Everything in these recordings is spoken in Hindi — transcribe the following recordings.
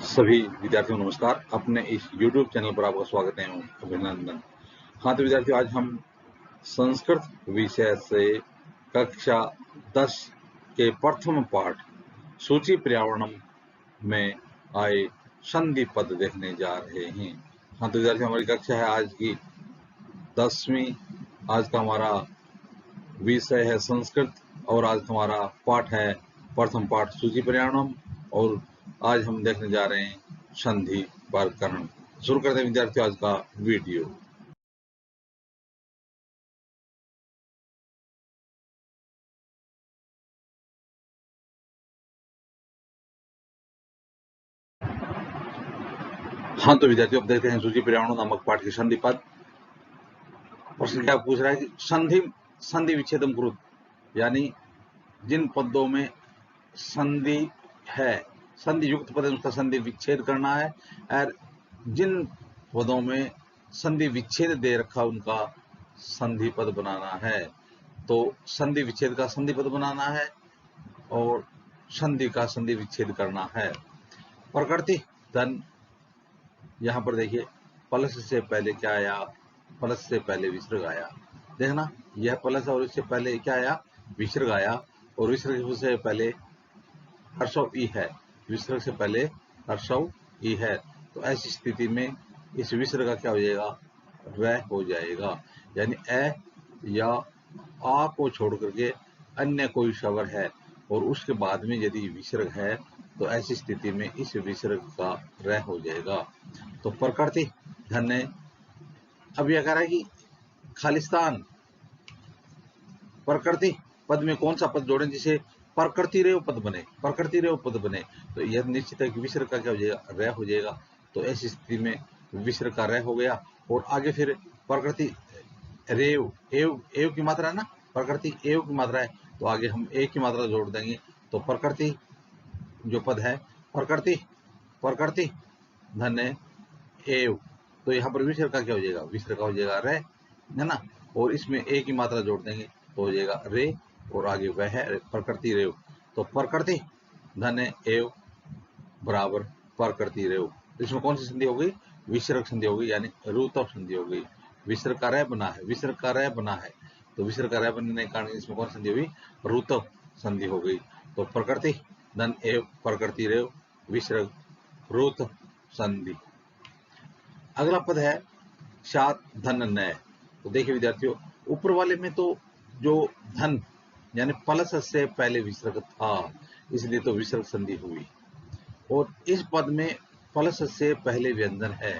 सभी विद्यार्थियों को नमस्कार। अपने इस YouTube चैनल पर आपका स्वागत है एवं अभिनंदन। हाँ तो विद्यार्थियों, आज हम संस्कृत विषय से कक्षा 10 के प्रथम पाठ सूची पर्यावरणम में आए संधि पद देखने जा रहे हैं। हाँ तो विद्यार्थियों, हमारी कक्षा है आज की 10वीं। आज का हमारा विषय है संस्कृत और आज हमारा पाठ है प्रथम पाठ सूची पर्यावरणम और आज हम देखने जा रहे हैं संधि वर्गीकरण। शुरू करते हैं विद्यार्थियों आज का वीडियो। हाँ तो विद्यार्थियों, अब देखते हैं सूची पर्यावरण नामक पाठ के संधि पद। प्रश्न क्या पूछ रहा है कि संधि विच्छेदम कुरु, यानी जिन पदों में संधि है, संधि युक्त पद है उसका संधि विच्छेद करना है, और जिन पदों में संधि विच्छेद दे रखा उनका संधि पद बनाना है। तो संधि विच्छेद का संधि पद बनाना है और संधि का संधि विच्छेद करना है। प्रकृति धन, यहाँ पर देखिए प्लस से पहले क्या आया, प्लस से पहले विसर्ग आया। देखना, यह प्लस और इससे पहले क्या आया, विसर्ग आया, और विसर्ग से पहले हर्षव ई है, विसर्ग से पहले हर्षव ई है। तो ऐसी स्थिति में इस विसर्ग का क्या हो जाएगा, वह हो जाएगा, यानी ए या आ को छोड़ करके अन्य कोई स्वर है और उसके बाद में यदि विसर्ग है तो ऐसी स्थिति में इस विसर्ग का रह हो जाएगा। तो प्रकृति धन्य, अब यह कह रहा है कि खालिस्तान, प्रकृति पद में कौन सा पद जोड़ें जिसे प्रकृति रेव पद बने, प्रकृति रेव पद बने। तो यह निश्चित है कि विसर्ग का क्या हो जाएगा, रह हो जाएगा। तो ऐसी स्थिति में विसर्ग का रह हो गया और आगे फिर प्रकृति रेव, एव एव की मात्रा है ना, प्रकृति एव की मात्रा है, तो आगे हम एक की मात्रा जोड़ देंगे। तो प्रकृति जो पद है, प्रकृति धन्य एव, तो यहाँ पर विसर्ग का क्या हो जाएगा, विसर्ग का हो जाएगा रे, है ना, और इसमें एक की मात्रा जोड़ देंगे तो हो जाएगा रे, और आगे वह है प्रकृति रेव। तो प्रकृति धन्य एव बराबर प्रकृति रेव। इसमें कौन सी संधि हो गई, विसर्ग संधि हो गई, यानी रुतव संधि हो गई। विसर्ग का रह बना है, विसर्ग का रह बना है, तो विसर्ग का रह बनने के कारण इसमें कौन संधि हुई, रुतव संधि हो गई। तो प्रकृति धन एव प्रकृति रेव विसर्ग रुत संधि। अगला पद है शात धन नय। तो देखिए विद्यार्थियों, ऊपर वाले में तो जो धन यानी प्लस से पहले विसर्ग था, इसलिए तो विसर्ग संधि हुई, और इस पद में प्लस से पहले व्यंजन है,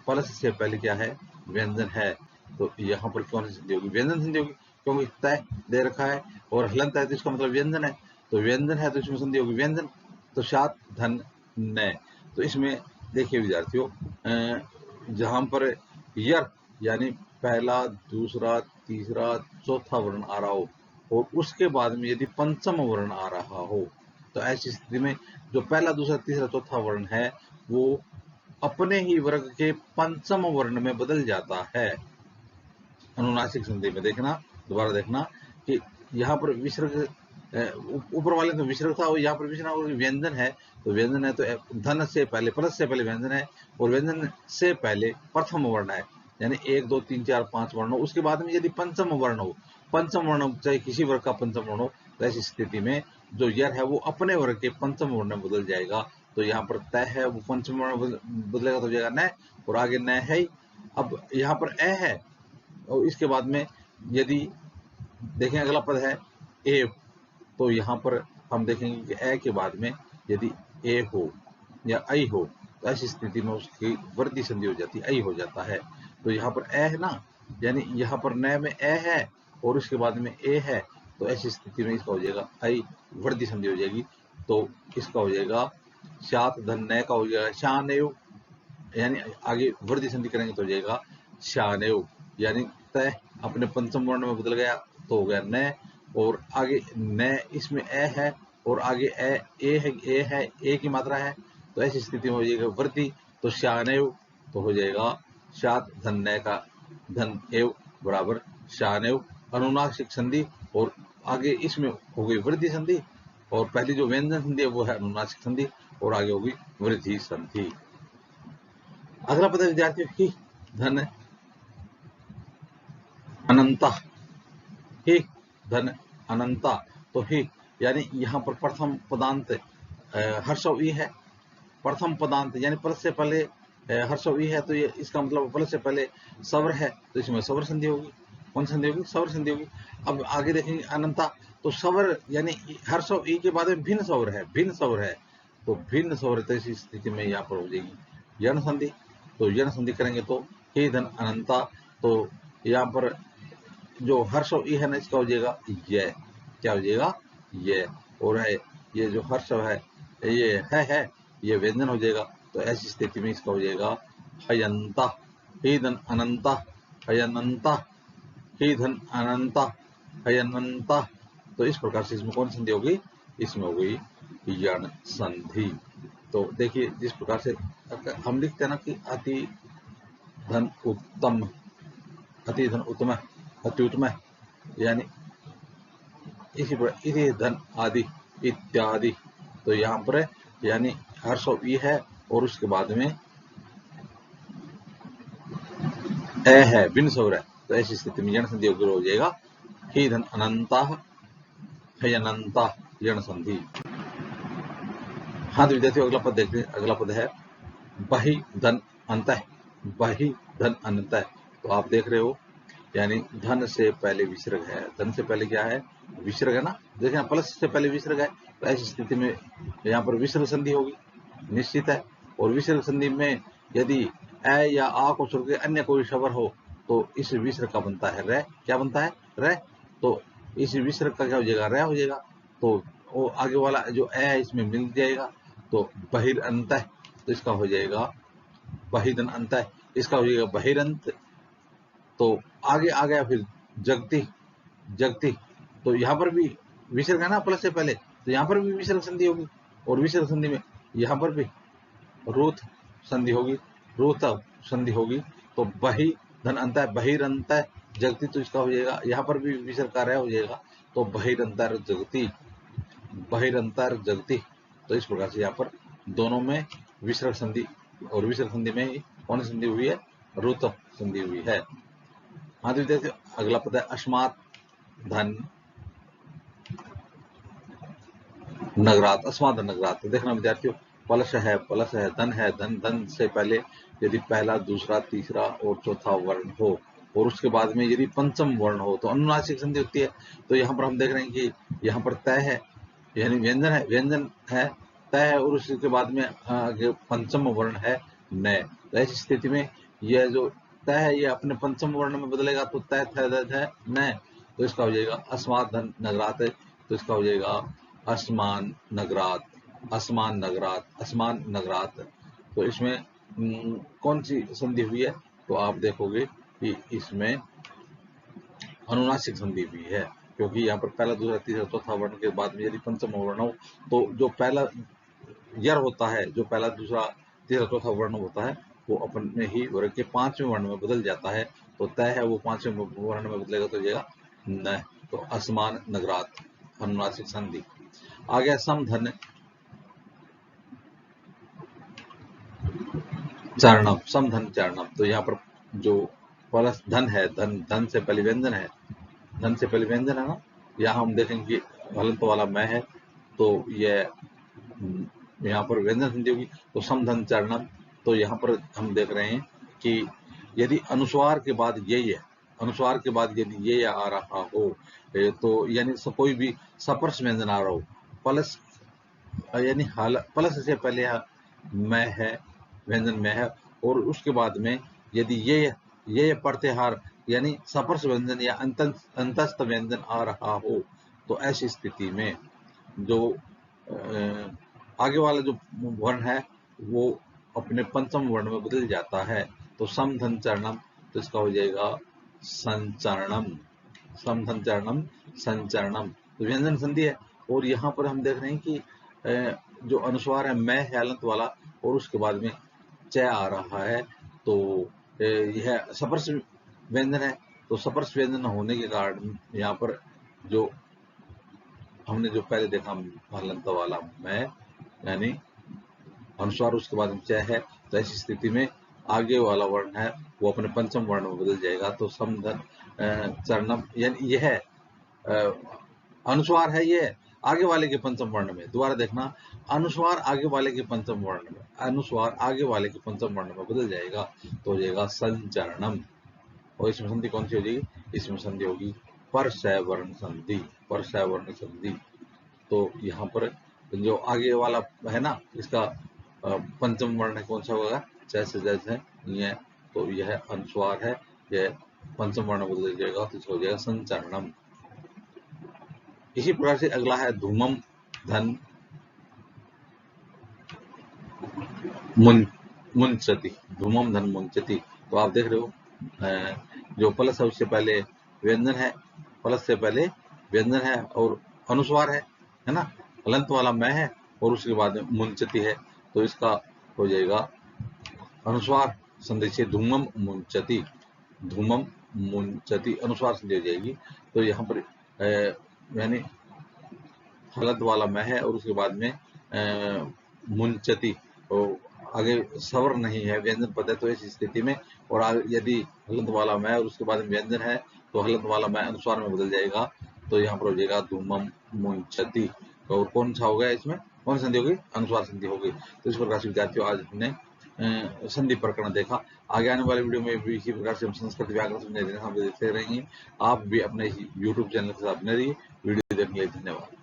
प्लस से पहले क्या है, व्यंजन है। तो यहाँ पर कौन सी संधि होगी, व्यंजन संधि होगी, क्योंकि तय दे रखा है और हलंत है तो इसका मतलब व्यंजन है, तो व्यंजन है तो इसमें संधि होगी व्यंजन। तो शात धन नय, तो इसमें देखिए विद्यार्थियों, जहां पर यर यानी पहला दूसरा तीसरा चौथा वर्ण आ रहा हो और उसके बाद में यदि पंचम वर्ण आ रहा हो, तो ऐसी स्थिति में जो पहला दूसरा तीसरा चौथा वर्ण है वो अपने ही वर्ग के पंचम वर्ण में बदल जाता है। अनुनासिक संधि में देखना, दोबारा देखना कि यहाँ पर विसर्ग, ऊपर वाले तो विसर्ग था और यहाँ पर विसर्ग व्यंजन है, तो व्यंजन है तो धन से पहले प्लस से पहले व्यंजन है और व्यंजन से पहले प्रथम वर्ण है, यानी 1 2 3 4 5 वर्ण हो, उसके बाद में यदि पंचम वर्ण हो, पंचम वर्ण चाहे किसी वर्ग का पंचम वर्ण हो, तो ऐसी स्थिति में जो यर है वो अपने वर्ग के पंचम वर्ण में बदल जाएगा। तो यहाँ पर तय है वो पंचम वर्ण बदलेगा तो हो जाएगा न, और आगे न है ही। अब यहाँ पर ए है और इसके बाद में यदि देखें अगला पद है एव, तो यहाँ पर हम देखेंगे कि ए के बाद में यदि ए हो या आई हो, तो ऐसी स्थिति में उसकी वर्दी संधि हो जाती है, आई हो जाता है। तो यहाँ पर ए है ना, यानी यहाँ पर न में ए है और उसके बाद में ए है, तो ऐसी स्थिति में इसका हो जाएगा आई, वर्दी संधि हो जाएगी। तो इसका हो जाएगा शात धन न का हो जाएगा शानेव, यानी आगे वर्दी संधि करेंगे तो हो जाएगा शानेव, यानी तय अपने पंचम वर्ण में बदल गया तो हो गया न, और आगे न इसमें ए है और आगे ए है, ए की मात्रा है, तो ऐसी स्थिति में हो जाएगा वर्दी, तो शानेव, तो हो जाएगा शात धन न का धन एव बराबर शानेव, अनुनासिक संधि, और आगे इसमें हो गई वृद्धि संधि, और पहली जो व्यंजन संधि है वो है अनुनासिक संधि और आगे होगी वृद्धि संधि। अगला पद है विद्यार्थियों ही धन अनंता, ही धन अनंता। तो ही यानी यहाँ पर प्रथम पदांत हर्षव ई है, प्रथम पदांत यानी पद से पहले हर्षव ई है, तो ये इसका मतलब पद से पहले स्वर है, तो इसमें स्वर संधि होगी। कौन संधि होगी? स्वर संधि होगी। अब आगे देखेंगे अनंता, तो स्वर यानी हर्षव ई के बाद में भिन्न स्वर है, भिन्न स्वर है, तो भिन्न स्वर तो इस स्थिति में यहाँ पर हो जाएगी यण संधि। तो यण संधि करेंगे तो हे धन अनंता, तो यहाँ पर जो हर्षव ई है ना इसका हो जाएगा ये, क्या हो जाएगा? ये। और है ये जो हर्षव है ये है ये व्यंजन हो जाएगा, तो ऐसी स्थिति में इसका हो जाएगा हयंता, हे धन अनंता, हयनंता, हे धन अनंता, हयनंता। तो इस प्रकार से इसमें कौन संधि होगी? इसमें होगी यण संधि। तो देखिए जिस प्रकार से हम लिखते हैं ना कि अति धन उत्तम, अति धन उत्तम, अति उत्तम, यानी इसी प्रकार इति धन आदि इत्यादि। तो यहाँ पर यानी हर्षव ई है और उसके बाद में ए है, भिन्न स्वर है, तो ऐसी स्थिति में यण संधि हो जाएगा ही धन अनंता, है अनंता, यण संधि। हाँ तो विद्यार्थियों अगला पद देखते हैं। अगला पद है बहि धन अंतः, बहि धन अंतः। तो आप देख रहे हो यानी धन से पहले विसर्ग है, धन से पहले क्या है? विसर्ग है ना। देखें प्लस से पहले विसर्ग है, तो ऐसी स्थिति में यहाँ पर विसर्ग संधि होगी, निश्चित है। और विसर्ग संधि में यदि ए या आ को छोड़ के अन्य कोई स्वर हो तो इस विसर्ग का बनता है रे। क्या बनता है? रे। तो इस विसर्ग का क्या हो जाएगा? रे हो जाएगा। तो वो आगे वाला जो ए है इसमें मिल जाएगा, तो बहिरंत, तो इसका हो जाएगा बहिदन अंत, इसका हो जाएगा बहिरंत। तो आगे आ गया फिर जगती, जगती। तो यहाँ पर भी विसर्ग है ना प्लस से पहले, तो यहाँ पर भी विसर्ग संधि होगी, और विसर्ग संधि में यहाँ पर भी रूथ संधि होगी, रूथ संधि होगी। तो बहि धन अंत बहिरंत जगती, तो इसका हो जाएगा यहाँ पर भी विसर्ग कार्य हो जाएगा, तो बहिरंतर जगती, बहिरंतर जगती। तो इस प्रकार से यहाँ पर दोनों में विसर्ग संधि, और विसर्ग संधि में कौन संधि हुई है? रूथ संधि हुई है। हाँ तो विद्यार्थियों अगला पद है अस्मात् धन नगरात, अस्मात् धन नगरात। देखना विद्यार्थियों प्लस है, प्लस है, धन है, धन, धन से पहले यदि पहला, दूसरा, तीसरा और चौथा वर्ण हो, और उसके बाद में यदि पंचम वर्ण हो तो अनुनासिक संधि होती है। तो यहाँ पर हम देख रहे हैं कि यहाँ पर तय है यानी व्यंजन है, व्यंजन है, तय है, और उसके बाद में आगे पंचम वर्ण है न। तो ऐसी स्थिति में यह जो तय है ये अपने पंचम वर्ण में बदलेगा, तो तय है न, तो इसका हो जाएगा अस्मात् धन नगरात, तो इसका हो जाएगा असमान नगरात, असमान नगरात, असमान नगरात। तो इसमें कौन सी संधि हुई है? तो आप देखोगे कि इसमें अनुनासिक संधि हुई है, क्योंकि यहाँ पर पहला, दूसरा, तीसरा, चौथा वर्ण के बाद में यदि पंचम वर्ण हो तो जो पहला यर होता है, जो पहला, दूसरा, तीसरा, चौथा वर्ण होता है वो अपने ही वर्ग के पांचवें वर्ण में बदल जाता है। तो तय है वो पांचवें वर्ण में बदलेगा तो जाएगा न। तो असमान नगरात, अनुनासिक संधि। आ गया समधन चारणम, समधन चारणम। तो यहाँ पर जो प्लस धन है, धन, धन से पहले व्यंजन है, धन से पहले व्यंजन है ना। यहाँ हम देखेंगे हलंत वाला मैं है, तो ये यहाँ पर व्यंजन संधि होगी, तो समधन चारणम। तो यहाँ पर हम देख रहे हैं कि यदि अनुस्वार के बाद ये है, अनुस्वार के बाद यदि ये आ रहा हो तो यानी कोई भी सपर्श व्यंजन आ रहा हो, प्लस यानी प्लस से पहले मैं है, व्यंजन में है, और उसके बाद में यदि ये प्रत्याहार यानी सपर्श व्यंजन या अंतस्थ व्यंजन आ रहा हो, तो ऐसी स्थिति में जो आगे वाला जो वर्ण है वो अपने पंचम वर्ण में बदल जाता है। तो समधन चरणम, तो इसका हो जाएगा संचरणम, समधन चरणम संचरणम। तो व्यंजन संधि है, और यहाँ पर हम देख रहे हैं कि जो अनुस्वार है मैं है हलंत वाला, और उसके बाद में च आ रहा है, तो यह सपर्श व्यंजन है। तो सपर्श व्यंजन होने के कारण यहाँ पर जो हमने जो पहले देखा हलंत वाला मैं यानी अनुस्वार उसके बाद में च है, तो ऐसी स्थिति में आगे वाला वर्ण है वो अपने पंचम वर्ण में बदल जाएगा। तो समधन चरणम यानी यह अनुस्वार है, ये आगे वाले के पंचम वर्ण में। दोबारा देखना, अनुस्वार आगे वाले के पंचम वर्ण में, अनुस्वार आगे वाले के पंचम वर्ण में बदल जाएगा तो हो जाएगा संचरणम। और इसमें संधि कौन सी हो जाएगी? इसमें संधि होगी परसवर्ण संधि, परसवर्ण संधि। तो यहाँ पर जो आगे वाला है ना, इसका पंचम वर्ण है, कौन सा होगा? जैसे जैसे ये, तो यह अनुस्वार है, यह पंचम वर्ण बदल जाएगा तो हो जाएगा संचरणम। इसी प्रकार से अगला है धूमम धन मुंचति, धूमम धन मुंचति। तो आप देख रहे हो जो प्लस है उससे पहले व्यंजन है, प्लस से पहले व्यंजन है और अनुस्वार है ना, हलंत वाला मैं है और उसके बाद में मुंचति है, तो इसका हो जाएगा अनुस्वार संधि से धूमम मुंचति, धूमम मुंचति अनुस्वार संधि हो जाएगी। तो यहाँ पर यानी हलंत वाला मैं है और उसके बाद में मुंचति, तो आगे स्वर नहीं है, व्यंजन पद है, तो इस स्थिति में और यदि हलंत वाला मैं और उसके बाद में व्यंजन है तो हलंत वाला मैं अनुस्वार में बदल जाएगा, तो यहाँ पर हो जाएगा धूमम मुंचति। तो कौन सा होगा इसमें, कौन संधि होगी? अनुस्वार संधि होगी। तो इस प्रकार से विद्यार्थियों आज हमने संधि प्रकरण देखा। आगे आने वाले वीडियो में भी इसी प्रकार से हम संस्कृत व्याकरण समझने देखते रहेंगे। आप भी अपने YouTube चैनल के साथ बने रहिए। वीडियो देखने के लिए धन्यवाद।